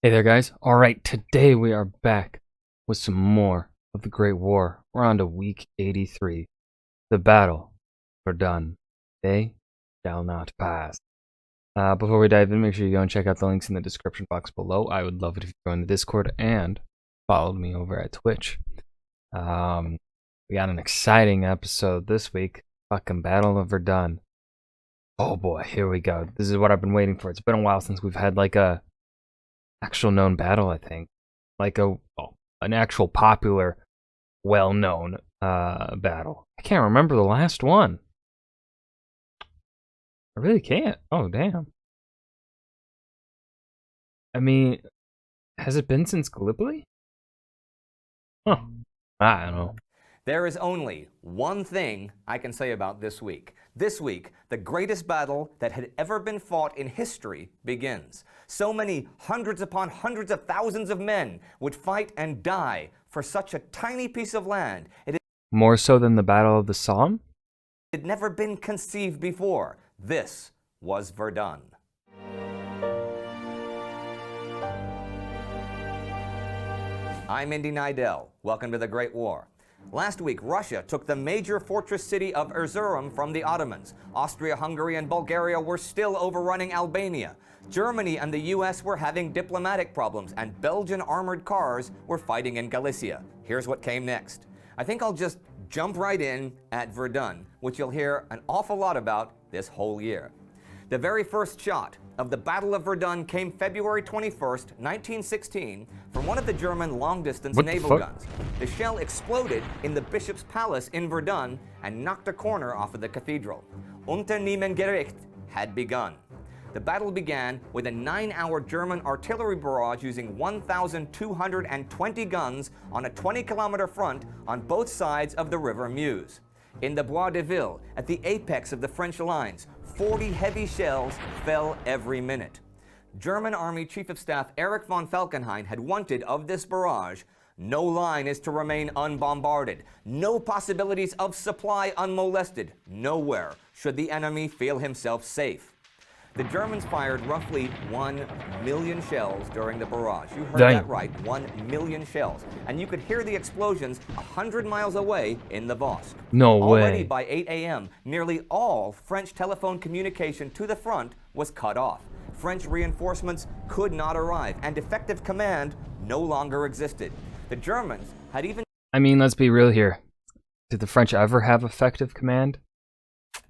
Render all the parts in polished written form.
Hey there, guys. Alright, today we are back with some more of the Great War. We're on to week 83. The battle for Verdun. They shall not pass. Before we dive in, make sure you go and check out the links in the description box below. I would love it if you joined the Discord and followed me over at Twitch. We got an exciting episode this week. Fucking Battle of Verdun. Oh boy, here we go. This is what I've been waiting for. It's been a while since we've had like a actual known battle, I think. Like an actual popular, well-known battle. I can't remember the last one. I really can't. Oh, damn. I mean, has it been since Gallipoli? Huh. I don't know. There is only one thing I can say about this week. This week, the greatest battle that had ever been fought in history begins. So many hundreds upon hundreds of thousands of men would fight and die for such a tiny piece of land. It More so than the Battle of the Somme? had never been conceived before. This was Verdun. I'm Indy Nidell. Welcome to the Great War. Last week, Russia took the major fortress city of Erzurum from the Ottomans. Austria-Hungary and Bulgaria were still overrunning Albania. Germany and the US were having diplomatic problems, and Belgian armored cars were fighting in Galicia. Here's what came next. I think I'll just jump right in at Verdun, which you'll hear an awful lot about this whole year. The very first shot of the Battle of Verdun came February 21st, 1916, from one of the German long-distance naval guns. The shell exploded in the bishop's palace in Verdun and knocked a corner off of the cathedral. Unternehmensgericht had begun. The battle began with a 9-hour German artillery barrage using 1,220 guns on a 20-kilometer front on both sides of the River Meuse. In the Bois de Ville, at the apex of the French lines, 40 heavy shells fell every minute. German Army Chief of Staff Erich von Falkenhayn had wanted of this barrage, no line is to remain unbombarded, no possibilities of supply unmolested, nowhere should the enemy feel himself safe. The Germans fired roughly 1 million shells during the barrage. You heard that right, 1 million shells. And you could hear the explosions 100 miles away in the Vosges. No way. Already by 8 a.m., nearly all French telephone communication to the front was cut off. French reinforcements could not arrive, and effective command no longer existed. The Germans had even... I mean, let's be real here. Did the French ever have effective command?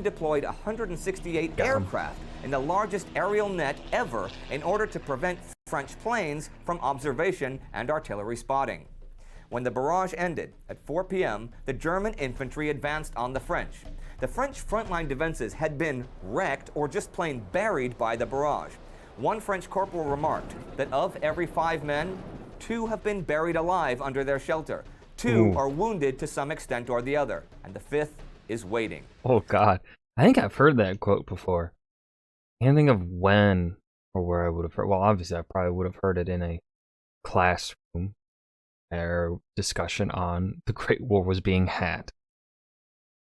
Deployed 168 aircraft in the largest aerial net ever in order to prevent French planes from observation and artillery spotting. When the barrage ended at 4 p.m., the German infantry advanced on the French. The French frontline defenses had been wrecked or just plain buried by the barrage. One French corporal remarked that of every 5 men, 2 have been buried alive under their shelter. 2 are wounded to some extent or the other, and the 5th is waiting. Oh god. I think I've heard that quote before. I can't think of when or where I would have heard. Well, obviously I probably would have heard it in a classroom or discussion on the Great War was being had.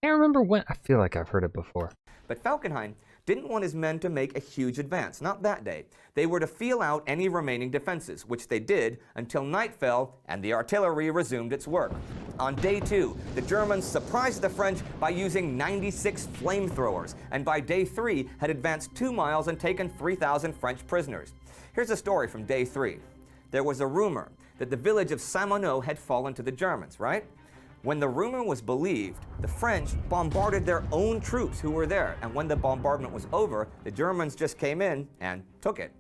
I can't remember when. I feel like I've heard it before. But Falkenhayn didn't want his men to make a huge advance, not that day. They were to feel out any remaining defenses, which they did until night fell and the artillery resumed its work. On day 2, the Germans surprised the French by using 96 flamethrowers, and by day 3 had advanced 2 miles and taken 3,000 French prisoners. Here's a story from day 3. There was a rumor that the village of Saint-Monot had fallen to the Germans, right? When the rumor was believed, the French bombarded their own troops who were there, and when the bombardment was over, the Germans just came in and took it.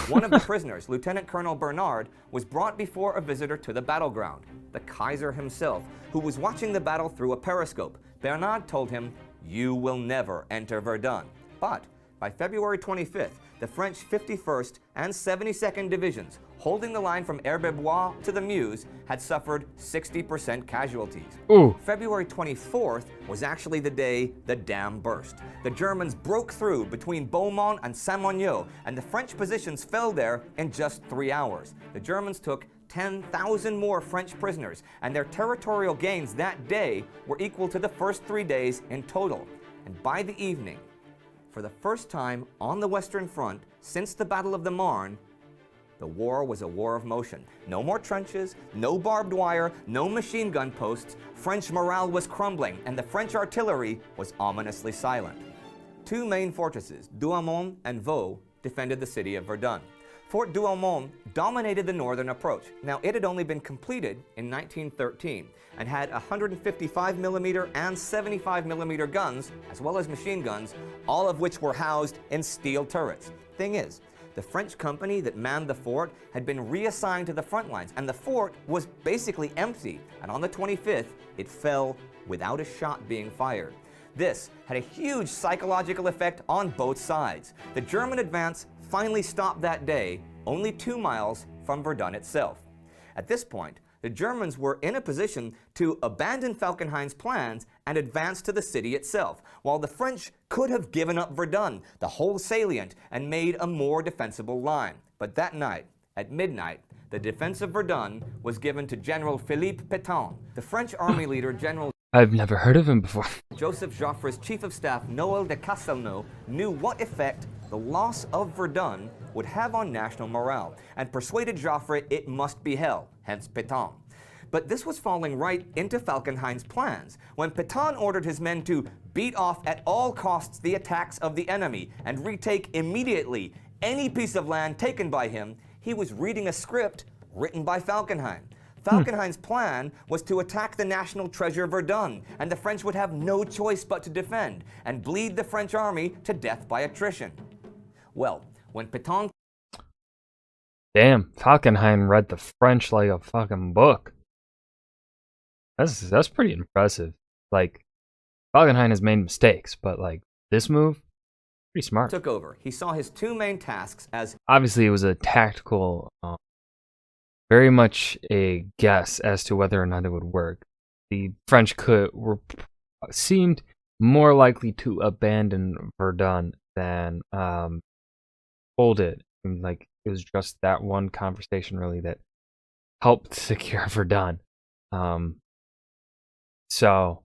One of the prisoners, Lieutenant Colonel Bernard, was brought before a visitor to the battleground, the Kaiser himself, who was watching the battle through a periscope. Bernard told him, "You will never enter Verdun." But by February 25th, the French 51st and 72nd Divisions, holding the line from Herbebois to the Meuse, had suffered 60% casualties. February 24th was actually the day the dam burst. The Germans broke through between Beaumont and Saint-Monot, and the French positions fell there in just 3 hours. The Germans took 10,000 more French prisoners, and their territorial gains that day were equal to the first 3 days in total. And by the evening, for the first time on the Western Front since the Battle of the Marne, The war was a war of motion. No more trenches, no barbed wire, no machine gun posts. French morale was crumbling, and the French artillery was ominously silent. Two main fortresses, Douaumont and Vaux, defended the city of Verdun. Fort Douaumont dominated the northern approach. Now, it had only been completed in 1913 and had 155mm and 75mm guns, as well as machine guns, all of which were housed in steel turrets. Thing is, the French company that manned the fort had been reassigned to the front lines, and the fort was basically empty. And on the 25th, it fell without a shot being fired. This had a huge psychological effect on both sides. The German advance finally stopped that day, only 2 miles from Verdun itself. At this point, the Germans were in a position to abandon Falkenhayn's plans and advance to the city itself, while the French could have given up Verdun, the whole salient, and made a more defensible line. But that night, at midnight, the defense of Verdun was given to General Philippe Petain. The French army leader, General I've never heard of him before. Joseph Joffre's chief of staff, Noël de Castelnau, knew what effect the loss of Verdun would have on national morale, and persuaded Joffre it must be held, hence Petain. But this was falling right into Falkenhayn's plans, when Petain ordered his men to beat off at all costs the attacks of the enemy and retake immediately any piece of land taken by him. He was reading a script written by Falkenhayn. Falkenhayn's plan was to attack the national treasure Verdun, and the French would have no choice but to defend and bleed the French army to death by attrition. Well, when Petain... Damn, Falkenhayn read the French like a fucking book. That's pretty impressive. Like, Falkenhayn has made mistakes, but like this move, pretty smart. took over, he saw his two main tasks as... Obviously, it was a tactical, very much a guess as to whether or not it would work. The French seemed more likely to abandon Verdun than hold it. And, like, it was just that one conversation really that helped secure Verdun. So,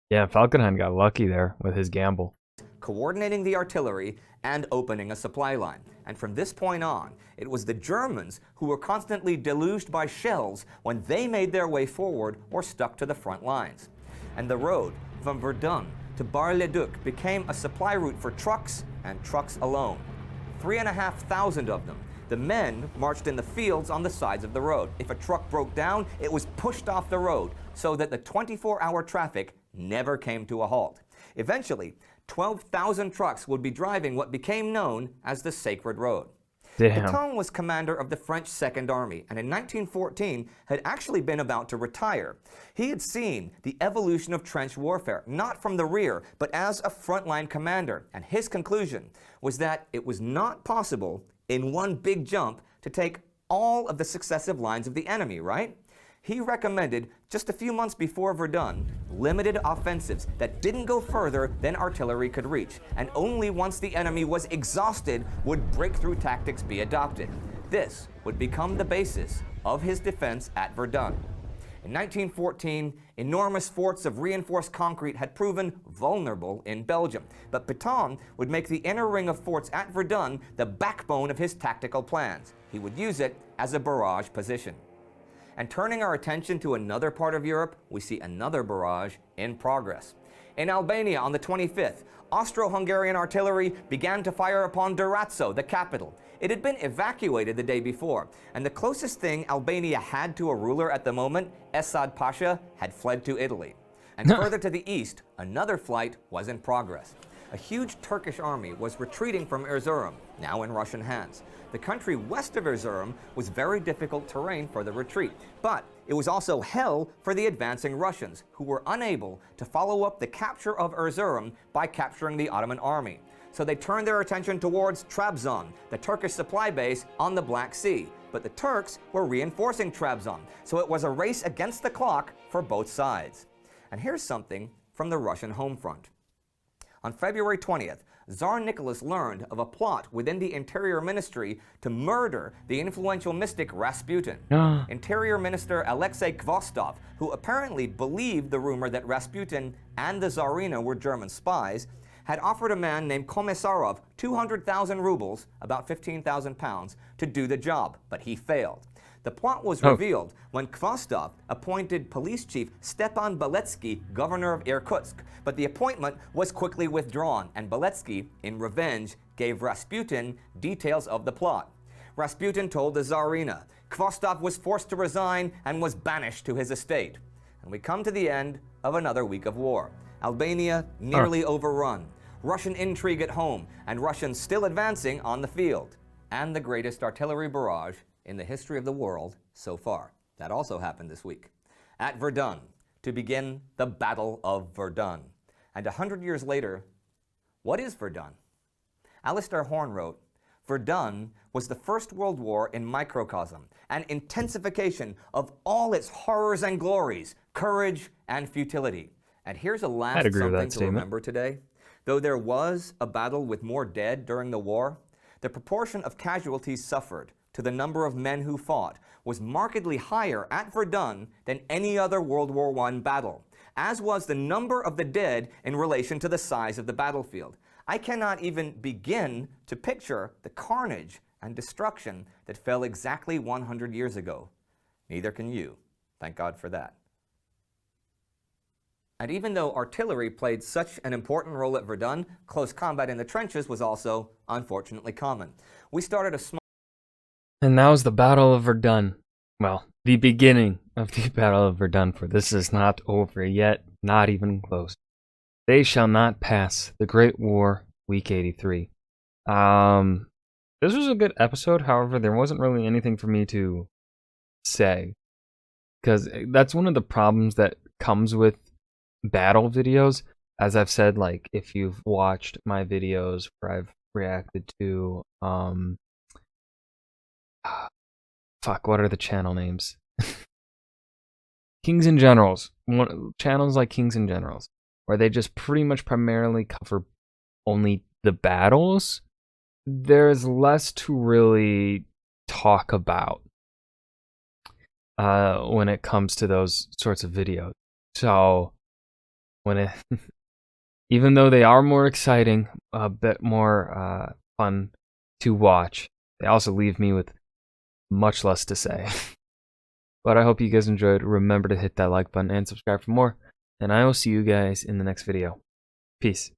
yeah, Falkenhayn got lucky there with his gamble. Coordinating the artillery and opening a supply line. And from this point on, it was the Germans who were constantly deluged by shells when they made their way forward or stuck to the front lines. And the road from Verdun to Bar-le-Duc became a supply route for trucks and trucks alone. 3,500 of them. The men marched in the fields on the sides of the road. If a truck broke down, it was pushed off the road so that the 24-hour traffic never came to a halt. Eventually, 12,000 trucks would be driving what became known as the Sacred Road. Damn. Petain was commander of the French Second Army, and in 1914 had actually been about to retire. He had seen the evolution of trench warfare, not from the rear, but as a frontline commander, and his conclusion was that it was not possible in one big jump to take all of the successive lines of the enemy, right? He recommended, just a few months before Verdun, limited offensives that didn't go further than artillery could reach, and only once the enemy was exhausted would breakthrough tactics be adopted. This would become the basis of his defense at Verdun. In 1914, enormous forts of reinforced concrete had proven vulnerable in Belgium, but Petain would make the inner ring of forts at Verdun the backbone of his tactical plans. He would use it as a barrage position. And turning our attention to another part of Europe, we see another barrage in progress. In Albania on the 25th, Austro-Hungarian artillery began to fire upon Durazzo, the capital. It had been evacuated the day before, and the closest thing Albania had to a ruler at the moment, Esad Pasha, had fled to Italy. And further to the east, another flight was in progress. A huge Turkish army was retreating from Erzurum, now in Russian hands. The country west of Erzurum was very difficult terrain for the retreat, but it was also hell for the advancing Russians, who were unable to follow up the capture of Erzurum by capturing the Ottoman army. So they turned their attention towards Trabzon, the Turkish supply base on the Black Sea. But the Turks were reinforcing Trabzon, so it was a race against the clock for both sides. And here's something from the Russian home front. On February 20th, Tsar Nicholas learned of a plot within the Interior Ministry to murder the influential mystic Rasputin. Interior Minister Alexei Kvostov, who apparently believed the rumor that Rasputin and the Tsarina were German spies, had offered a man named Komissarov 200,000 rubles, about 15,000 pounds, to do the job, but he failed. The plot was revealed when Khvostov appointed police chief Stepan Beletsky governor of Irkutsk, but the appointment was quickly withdrawn, and Beletsky, in revenge, gave Rasputin details of the plot. Rasputin told the Tsarina. Khvostov was forced to resign and was banished to his estate. And we come to the end of another week of war. Albania nearly overrun, Russian intrigue at home, and Russians still advancing on the field, and the greatest artillery barrage in the history of the world so far. That also happened this week. At Verdun, to begin the Battle of Verdun. And 100 years later, what is Verdun? Alistair Horn wrote, Verdun was the First World War in microcosm, an intensification of all its horrors and glories, courage and futility. And here's a last something to remember today. Though there was a battle with more dead during the war, the proportion of casualties suffered to the number of men who fought was markedly higher at Verdun than any other World War I battle, as was the number of the dead in relation to the size of the battlefield. I cannot even begin to picture the carnage and destruction that fell exactly 100 years ago. Neither can you. Thank God for that. And even though artillery played such an important role at Verdun, close combat in the trenches was also, unfortunately, common. We started a small... And that was the Battle of Verdun. Well, the beginning of the Battle of Verdun, for this is not over yet, not even close. They shall not pass. The Great War, week 83. This was a good episode. However, there wasn't really anything for me to say, because that's one of the problems that comes with battle videos. As I've said, like, if you've watched my videos where I've reacted to what are the channel names? Kings and Generals. Channels like Kings and Generals, where they just pretty much primarily cover only the battles. There's less to really talk about when it comes to those sorts of videos. So even though they are more exciting, a bit more fun to watch, they also leave me with much less to say. But I hope you guys enjoyed. Remember to hit that like button and subscribe for more, and I will see you guys in the next video. Peace.